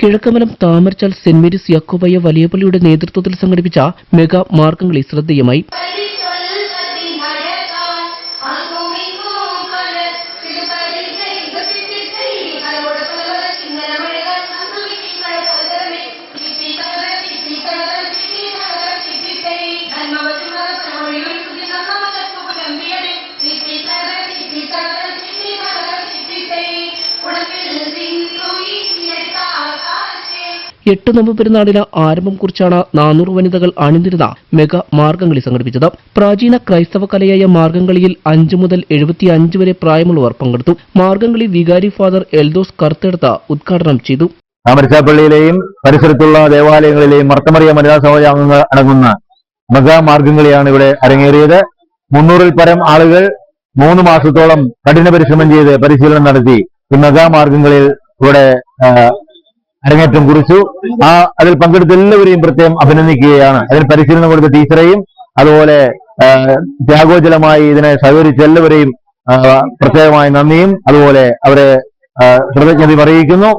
കിഴക്കമലം Thamarachal saint Mary's Yakobaya വലിയ പള്ളിയുടെ നേതൃത്വത്തിൽ സംഘടിപ്പിച്ച മെഗാ മാർഗംകളി ശ്രദ്ധേയമായി. നോമ്പ് പെരുന്നാളിന് ആരംഭം കുറിച്ചാണ് 400 വനിതകൾ അണിനിരുന്ന മെഗാ മാർഗംകളി സംഘടിപ്പിച്ചത്. പ്രാചീന ക്രൈസ്തവ കലയായ മാർഗംകളിയിൽ 5 മുതൽ 75 വരെ പ്രായമുള്ളവർ പങ്കെടുത്തു. മാർഗംകളി വികാരി ഫാദർ എൽദോസ് കറുത്തെടുത്ത ഉദ്ഘാടനം ചെയ്തു. താമരച്ചാപ്പള്ളിയിലെയും പരിസരത്തുള്ള ദേവാലയങ്ങളിലെയും മർത്തമറിയ വനിതാ സമാജാംഗങ്ങൾ അടങ്ങുന്ന മെഗാ മാർഗംകളിയാണ് ഇവിടെ അരങ്ങേറിയത്. 300-ൽ പരം ആളുകൾ 3 മാസത്തോളം കഠിന പരിശ്രമം ചെയ്ത് പരിശീലനം നടത്തി ഈ മെഗാ മാർഗംകളിയിൽ ഇവിടെ അരങ്ങേറ്റം കുറിച്ചു. അതിൽ പങ്കെടുത്ത എല്ലാവരെയും പ്രത്യേകം അഭിനന്ദിക്കുകയാണ്. അതിന് പരിശീലനം കൊടുത്ത ടീച്ചറെയും അതുപോലെ ത്യാഗോജലമായി ഇതിനെ സഹകരിച്ച എല്ലാവരെയും പ്രത്യേകമായി നന്ദിയും അതുപോലെ അവരെ കൃതജ്ഞതയും അറിയിക്കുന്നു.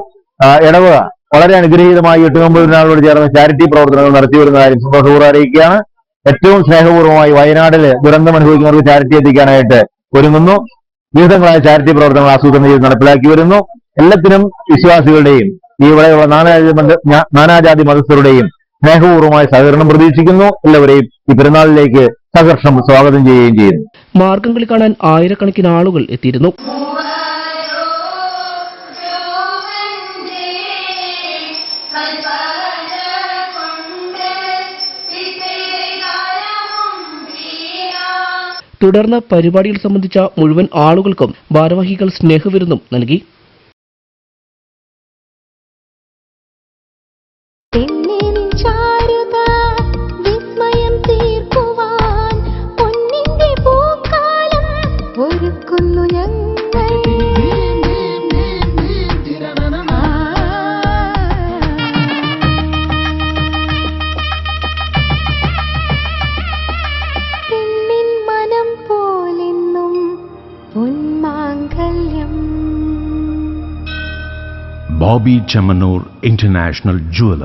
ഇടവക വളരെ അനുഗ്രഹീതമായി 8-9 നാളോട് ചേർന്ന് ചാരിറ്റി പ്രവർത്തനങ്ങൾ നടത്തി വരുന്ന കാര്യം സന്തോഷപൂർവ്വം അറിയിക്കുകയാണ്. ഏറ്റവും സ്നേഹപൂർവ്വമായി വയനാട്ടിൽ ദുരന്തം അനുഭവിക്കുന്നവർക്ക് ചാരിറ്റി എത്തിക്കാനായിട്ട് ഒരുങ്ങുന്നു. വിവിധങ്ങളായ ചാരിറ്റി പ്രവർത്തനങ്ങൾ ആസൂത്രണം ചെയ്ത് നടപ്പിലാക്കി വരുന്നു. എല്ലാത്തിനും വിശ്വാസികളുടെയും ഇവിടെയുള്ള നാനാജാതി മതസ്ഥരുടെയും സ്നേഹപൂർവ്വമായ സഹകരണം പ്രതീക്ഷിക്കുന്നു. എല്ലാവരെയും ഈ പെരുന്നാളിലേക്ക് സഹർഷം സ്വാഗതം ചെയ്യുകയും ചെയ്യുന്നു. മാർഗംകളി കാണാൻ ആയിരക്കണക്കിന് ആളുകൾ എത്തിയിരുന്നു. തുടർന്ന് പരിപാടിയിൽ സംബന്ധിച്ച മുഴുവൻ ആളുകൾക്കും ഭാരവാഹികൾ സ്നേഹവിരുന്നും നൽകി. Bobby Chamanur International Jeweler.